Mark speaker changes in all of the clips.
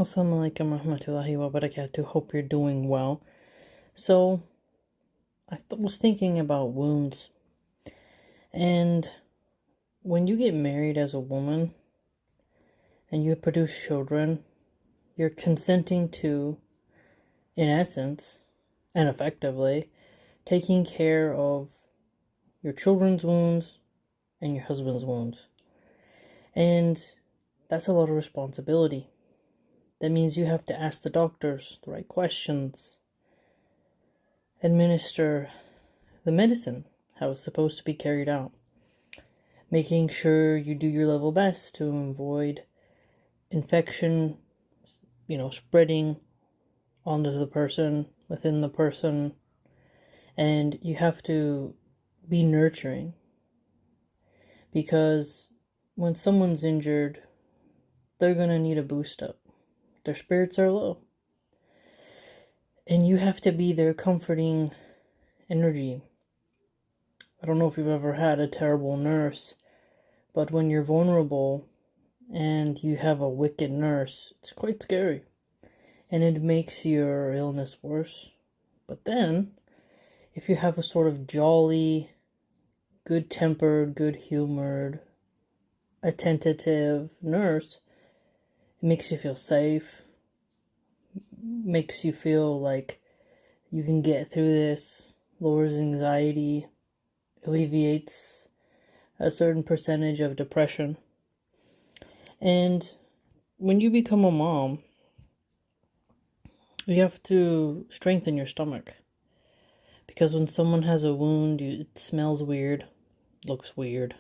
Speaker 1: Assalamu alaikum warahmatullahi wabarakatuh. Hope you're doing well. So, was thinking about wounds. And when you get married as a woman and you produce children, you're consenting to, in essence, and effectively, taking care of your children's wounds and your husband's wounds. And that's a lot of responsibility. That means you have to ask the doctors the right questions, administer the medicine, how it's supposed to be carried out, making sure you do your level best to avoid infection, spreading onto the person, within the person, and you have to be nurturing, because when someone's injured, they're going to need a boost up. Their spirits are low. And you have to be their comforting energy. I don't know if you've ever had a terrible nurse, but when you're vulnerable and you have a wicked nurse, it's quite scary. And it makes your illness worse. But then, if you have a sort of jolly, good-tempered, good-humored, attentive nurse, it makes you feel safe, makes you feel like you can get through this, lowers anxiety, alleviates a certain percentage of depression. And when you become a mom, you have to strengthen your stomach. Because when someone has a wound, it smells weird, looks weird.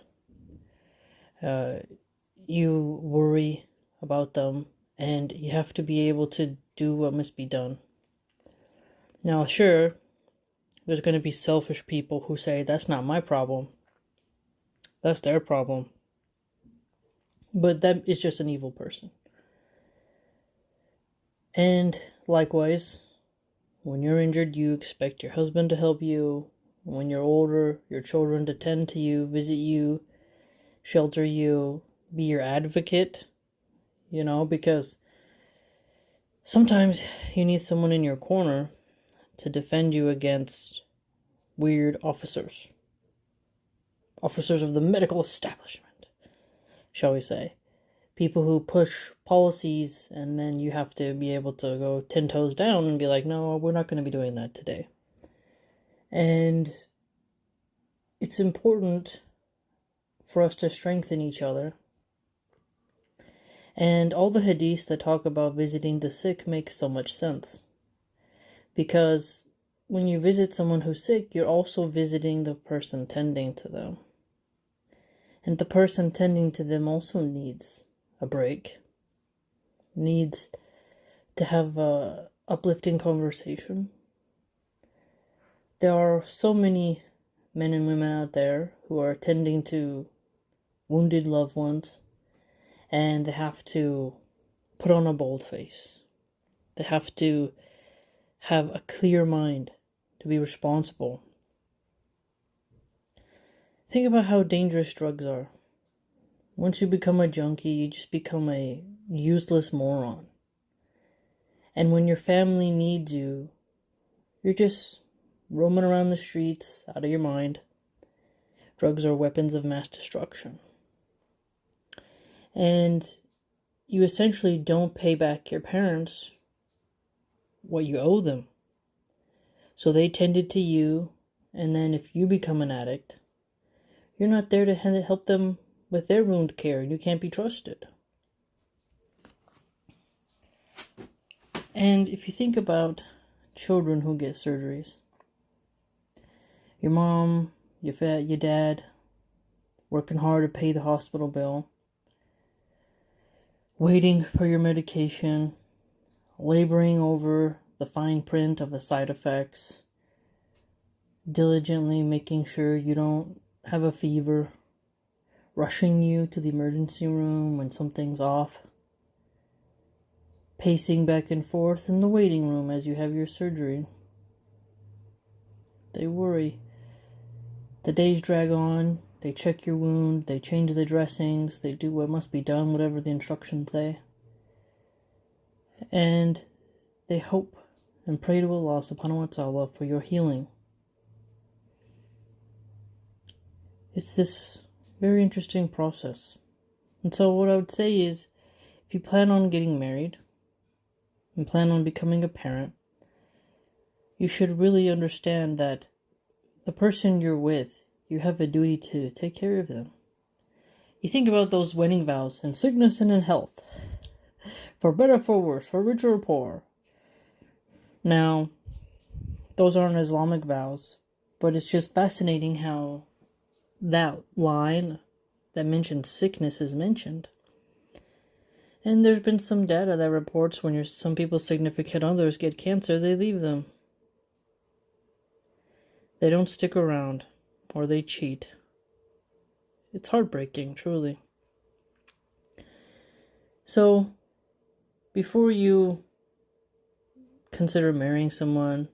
Speaker 1: You worry about them, and you have to be able to do what must be done. Now, sure, there's going to be selfish people who say, that's not my problem. That's their problem. But that is just an evil person. And likewise, when you're injured, you expect your husband to help you. When you're older, your children to tend to you, visit you, shelter you, be your advocate, because sometimes you need someone in your corner to defend you against weird officers of the medical establishment, shall we say. People who push policies, and then you have to be able to go 10 toes down and be like, no, we're not going to be doing that today. And it's important for us to strengthen each other. And all the hadiths that talk about visiting the sick make so much sense. Because when you visit someone who's sick, you're also visiting the person tending to them. And the person tending to them also needs a break, needs to have a uplifting conversation. There are so many men and women out there who are tending to wounded loved ones, and they have to put on a bold face. They have to have a clear mind to be responsible. Think about how dangerous drugs are. Once you become a junkie, you just become a useless moron. And when your family needs you, you're just roaming around the streets, out of your mind. Drugs are weapons of mass destruction. And you essentially don't pay back your parents what you owe them. So they tended to you, and then if you become an addict, you're not there to help them with their wound care, and you can't be trusted. And if you think about children who get surgeries, your mom, your dad, working hard to pay the hospital bill, waiting for your medication, laboring over the fine print of the side effects, diligently making sure you don't have a fever, rushing you to the emergency room when something's off, pacing back and forth in the waiting room as you have your surgery. They worry. The days drag on, they check your wound, they change the dressings, they do what must be done, whatever the instructions say. And they hope and pray to Allah subhanahu wa ta'ala for your healing. It's this very interesting process. And so what I would say is, if you plan on getting married and plan on becoming a parent, you should really understand that the person you're with, you have a duty to take care of them. You think about those wedding vows, in sickness and in health, for better, for worse, for richer or poor. Now, those aren't Islamic vows, but it's just fascinating how that line that mentions sickness is mentioned. And there's been some data that reports when some people's significant others get cancer, they leave them. They don't stick around, or they cheat. It's heartbreaking, truly. So, before you consider marrying someone,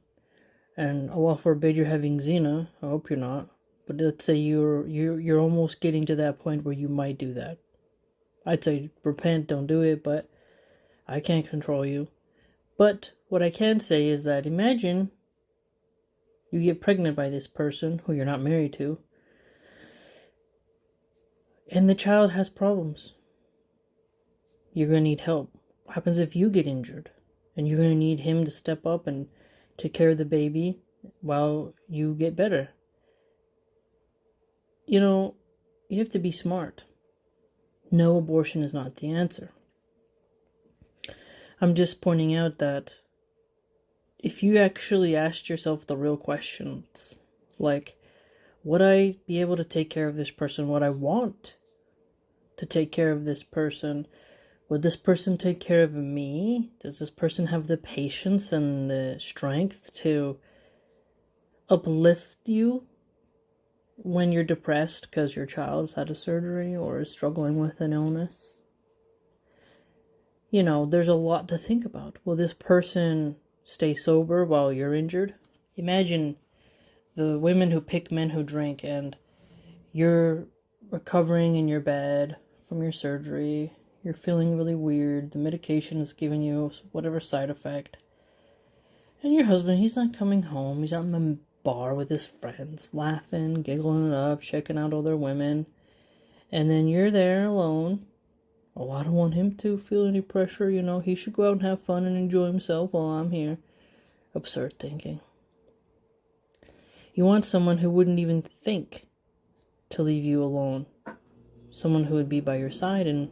Speaker 1: and Allah forbid you're having zina, I hope you're not, but let's say you're almost getting to that point where you might do that. I'd say repent, don't do it, but I can't control you. But what I can say is that imagine you get pregnant by this person who you're not married to, and the child has problems. You're going to need help. What happens if you get injured? And you're going to need him to step up and take care of the baby while you get better. You have to be smart. No, abortion is not the answer. I'm just pointing out that if you actually asked yourself the real questions, like, would I be able to take care of this person? Would I want to take care of this person? Would this person take care of me? Does this person have the patience and the strength to uplift you when you're depressed because your child's had a surgery or is struggling with an illness? There's a lot to think about. Will this person stay sober while you're injured? Imagine the women who pick men who drink, and you're recovering in your bed from your surgery. You're feeling really weird. The medication is giving you whatever side effect. And your husband, he's not coming home. He's out in the bar with his friends, laughing, giggling it up, checking out other women. And then you're there alone. Oh, I don't want him to feel any pressure. He should go out and have fun and enjoy himself while I'm here. Absurd thinking. You want someone who wouldn't even think to leave you alone. Someone who would be by your side, and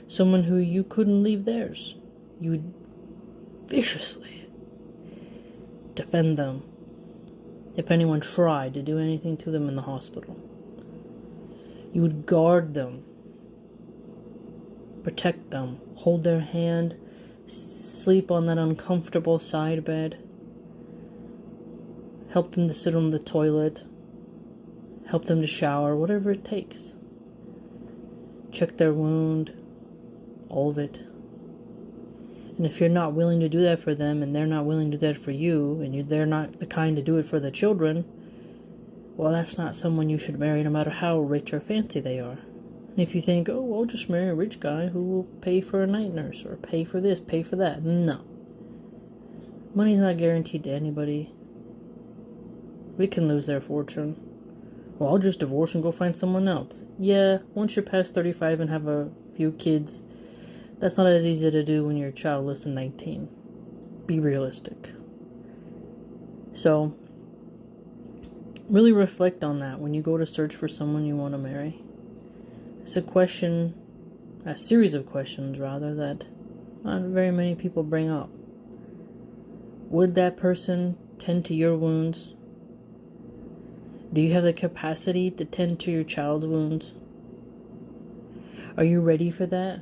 Speaker 1: someone who you couldn't leave theirs. You would viciously defend them if anyone tried to do anything to them in the hospital. You would guard them, protect them, hold their hand, sleep on that uncomfortable side bed, help them to sit on the toilet, help them to shower, whatever it takes. Check their wound, all of it. And if you're not willing to do that for them, and they're not willing to do that for you, and they're not the kind to do it for the children, well, that's not someone you should marry, no matter how rich or fancy they are. And if you think, oh, I'll just marry a rich guy who will pay for a night nurse, or pay for this, pay for that. No. Money's not guaranteed to anybody. We can lose their fortune. Well, I'll just divorce and go find someone else. Yeah, once you're past 35 and have a few kids, that's not as easy to do when you're childless and 19. Be realistic. So, really reflect on that when you go to search for someone you want to marry. It's a series of questions rather, that not very many people bring up. Would that person tend to your wounds? Do you have the capacity to tend to your child's wounds? Are you ready for that?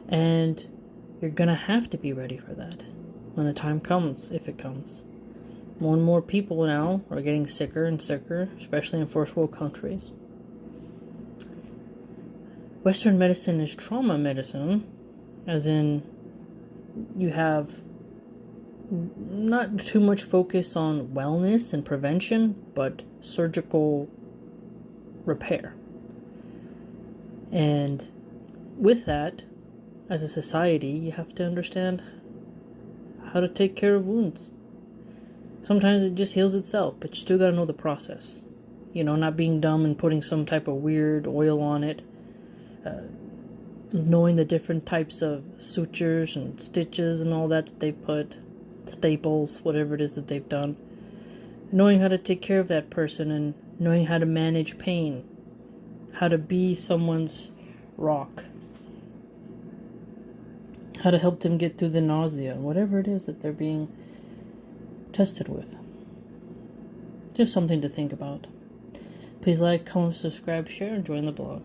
Speaker 1: And you're gonna have to be ready for that when the time comes, if it comes. More and more people now are getting sicker and sicker, especially in first world countries. Western medicine is trauma medicine, as in you have not too much focus on wellness and prevention, but surgical repair. And with that, as a society, you have to understand how to take care of wounds. Sometimes it just heals itself, but you still gotta know the process. Not being dumb and putting some type of weird oil on it. Knowing the different types of sutures and stitches and all that they put, staples, whatever it is that they've done. Knowing how to take care of that person and knowing how to manage pain. How to be someone's rock. How to help them get through the nausea, whatever it is that they're being tested with. Just something to think about. Please like, comment, subscribe, share, and join the blog.